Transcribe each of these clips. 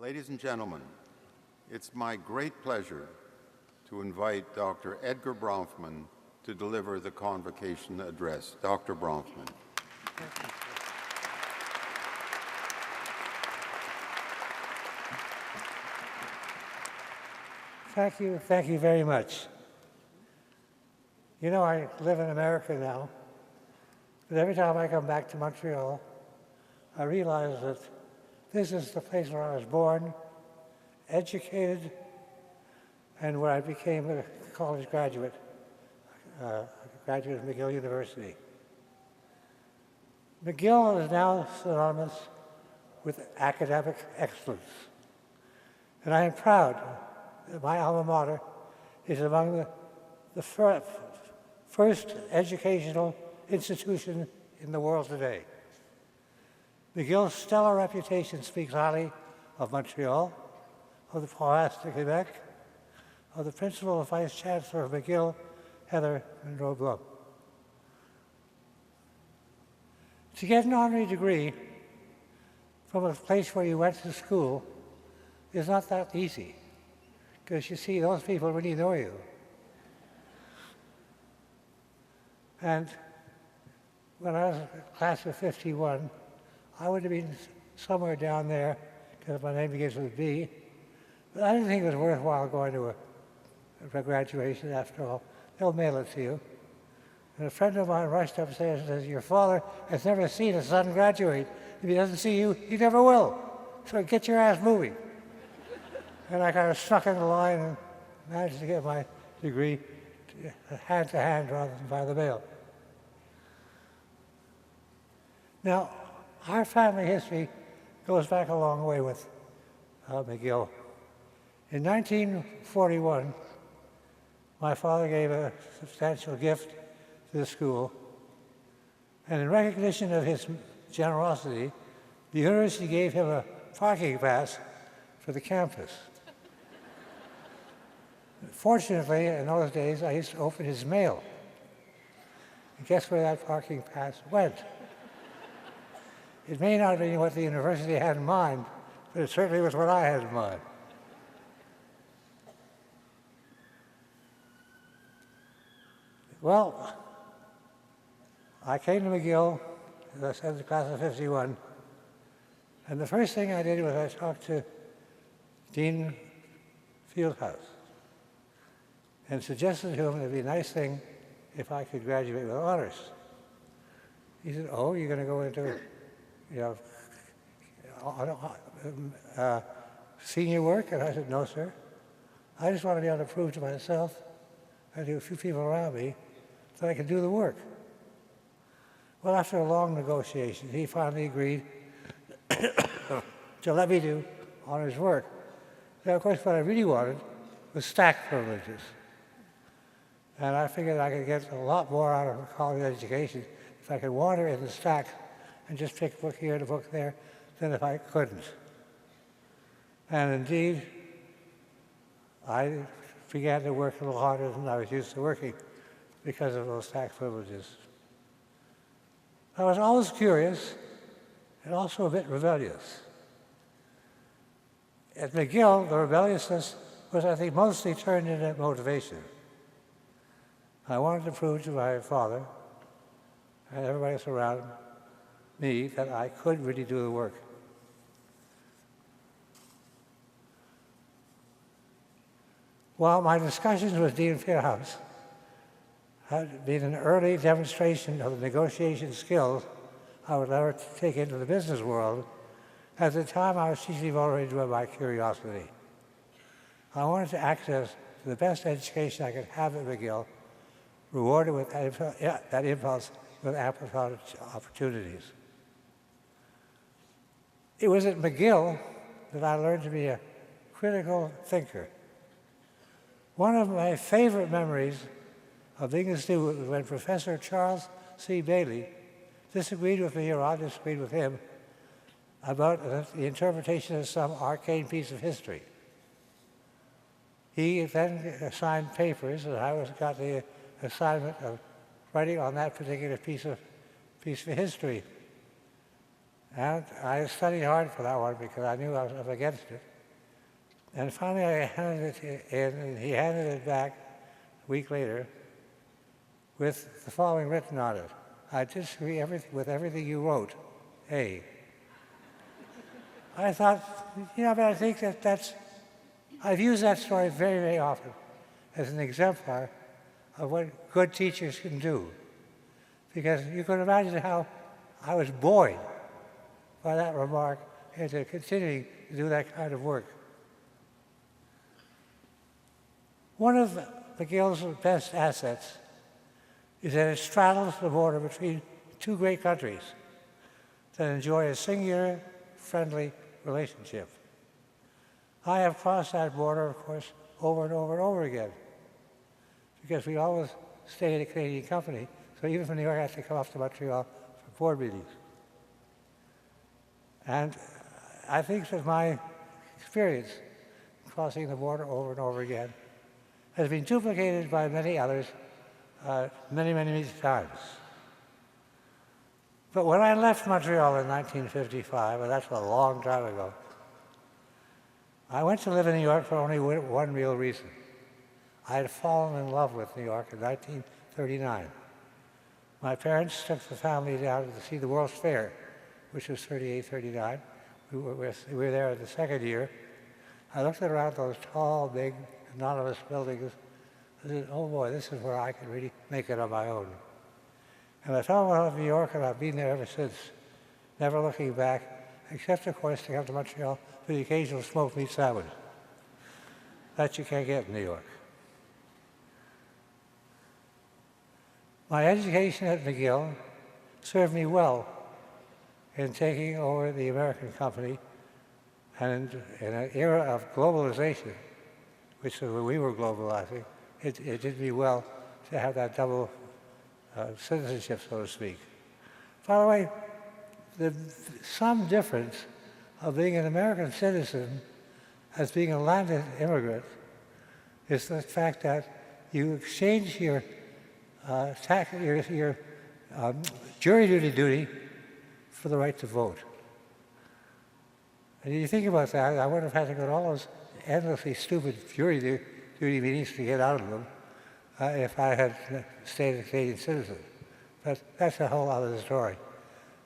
Ladies and gentlemen, it's my great pleasure to invite Dr. Edgar Bronfman to deliver the convocation address. Dr. Bronfman. Thank you very much. You know, I live in America now, but every time I come back to Montreal, I realize that this is the place where I was born, educated, and where I became a college graduate, a graduate of McGill University. McGill is now synonymous with academic excellence, and I am proud that my alma mater is among the first educational institution in the world today. McGill's stellar reputation speaks highly of Montreal, of the province de Quebec, of the principal and vice chancellor of McGill, Heather Monroe-Blum. To get an honorary degree from a place where you went to school is not that easy, because you see, those people really know you. And when I was in the class of 51, I would have been somewhere down there, because my name begins with B, but I didn't think it was worthwhile going to a graduation after all. They'll mail it to you. And a friend of mine rushed upstairs and says, "Your father has never seen his son graduate. If he doesn't see you, he never will. So get your ass moving." And I kind of stuck in the line and managed to get my degree hand to hand rather than by the mail. Now, our family history goes back a long way with McGill. In 1941, my father gave a substantial gift to the school, and in recognition of his generosity, the university gave him a parking pass for the campus. Fortunately, in those days, I used to open his mail. And guess where that parking pass went? It may not have been what the university had in mind, but it certainly was what I had in mind. Well, I came to McGill, as I said, the class of 51, and the first thing I did was I talked to Dean Fieldhouse and suggested to him it would be a nice thing if I could graduate with honors. He said, "Oh, you're going to go into senior work?" And I said, "No, sir. I just want to be able to prove to myself and to a few people around me that I can do the work." Well, after a long negotiation, he finally agreed to let me do honors work. Now, of course, what I really wanted was stack privileges. And I figured I could get a lot more out of a college education if I could wander in the stack and just pick a book here and a book there than if I couldn't. And indeed, I began to work a little harder than I was used to working because of those tax privileges. I was always curious and also a bit rebellious. At McGill, the rebelliousness was, I think, mostly turned into motivation. I wanted to prove to my father and everybody else around me that I could really do the work. While my discussions with Dean Fieldhouse had been an early demonstration of the negotiation skills I would never take into the business world, at the time I was chiefly motivated by curiosity. I wanted to access the best education I could have at McGill, rewarded with that impulse with ample opportunities. It was at McGill that I learned to be a critical thinker. One of my favorite memories of being a student was when Professor Charles C. Bailey disagreed with me, or I disagreed with him, about the interpretation of some arcane piece of history. He then assigned papers, and I got the assignment of writing on that particular piece of history. And I studied hard for that one because I knew I was up against it. And finally I handed it in, and he handed it back a week later with the following written on it: "I disagree with everything you wrote, A." I thought, but I think I've used that story very, very often as an exemplar of what good teachers can do. Because you can imagine how I was buoyed by that remark into continuing to do that kind of work. One of McGill's best assets is that it straddles the border between two great countries that enjoy a singular, friendly relationship. I have crossed that border, of course, over and over and over again, because we always stay in a Canadian company. So even from New York, I have to come up to Montreal for board meetings. And I think that my experience crossing the border over and over again has been duplicated by many others many, many, many times. But when I left Montreal in 1955, and that's a long time ago, I went to live in New York for only one real reason. I had fallen in love with New York in 1939. My parents took the family down to see the World's Fair, which was 38, 39. We were there the second year. I looked around those tall, big, anonymous buildings. I said, oh boy, this is where I can really make it on my own. And I fell in love with New York, and I've been there ever since, never looking back, except, of course, to come to Montreal for the occasional smoked meat sandwich. That you can't get in New York. My education at McGill served me well in taking over the American company, and in an era of globalization, which we were globalizing, it did me well to have that double citizenship, so to speak. By the way, some difference of being an American citizen as being a landed immigrant is the fact that you exchange your jury duty for the right to vote. And you think about that, I would have had to go to all those endlessly stupid jury duty meetings to get out of them if I had stayed a Canadian citizen. But that's a whole other story.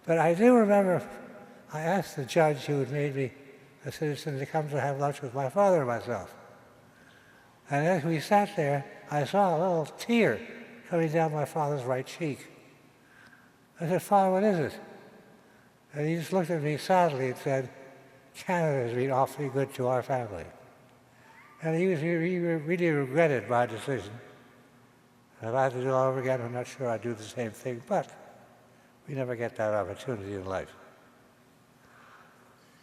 But I do remember I asked the judge who had made me a citizen to come to have lunch with my father and myself. And as we sat there, I saw a little tear coming down my father's right cheek. I said, Father, what is it? And he just looked at me sadly and said, Canada has been awfully good to our family. And he really regretted my decision. And if I had to do it all over again, I'm not sure I'd do the same thing, but we never get that opportunity in life.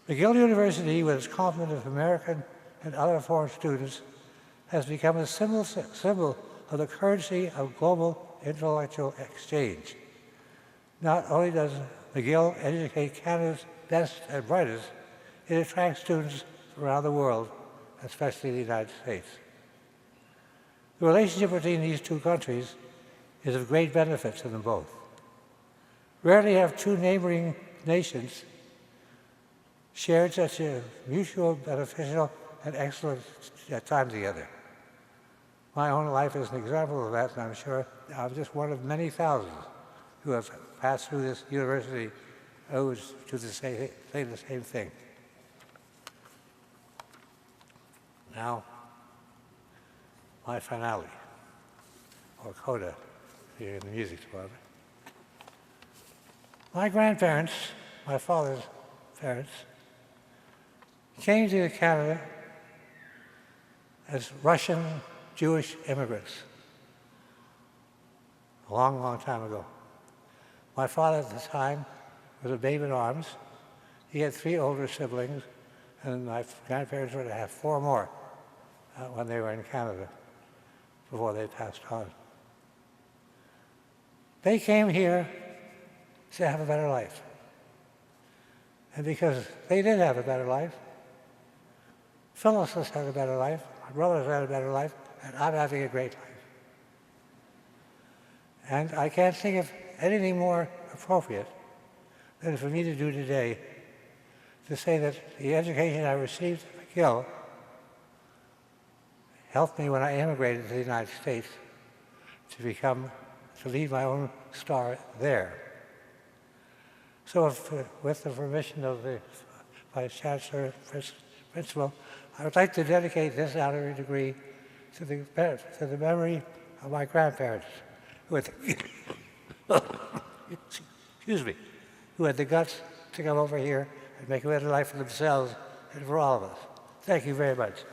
McGill University, with its complement of American and other foreign students, has become a symbol of the currency of global intellectual exchange. Not only does McGill educate Canada's best and brightest, it attracts students from around the world, especially the United States. The relationship between these two countries is of great benefit to them both. Rarely have two neighboring nations shared such a mutual, beneficial, and excellent time together. My own life is an example of that, and I'm sure I'm just one of many thousands who have passed through this university who to say the same thing. Now, my finale, or coda, if you're in the music department. My grandparents, my father's parents, came to Canada as Russian Jewish immigrants a long, long time ago. My father at the time was a babe in arms. He had 3 older siblings, and my grandparents were to have 4 more when they were in Canada before they passed on. They came here to have a better life. And because they did have a better life, Phyllis has had a better life, my brothers had a better life, and I'm having a great life. And I can't think of anything more appropriate than for me to do today, to say that the education I received at McGill helped me when I immigrated to the United States to lead my own star there. So if, with the permission of the Vice Chancellor and Principal, I would like to dedicate this honorary degree to the memory of my grandparents who had, excuse me, who had the guts to come over here and make a better life for themselves and for all of us. Thank you very much.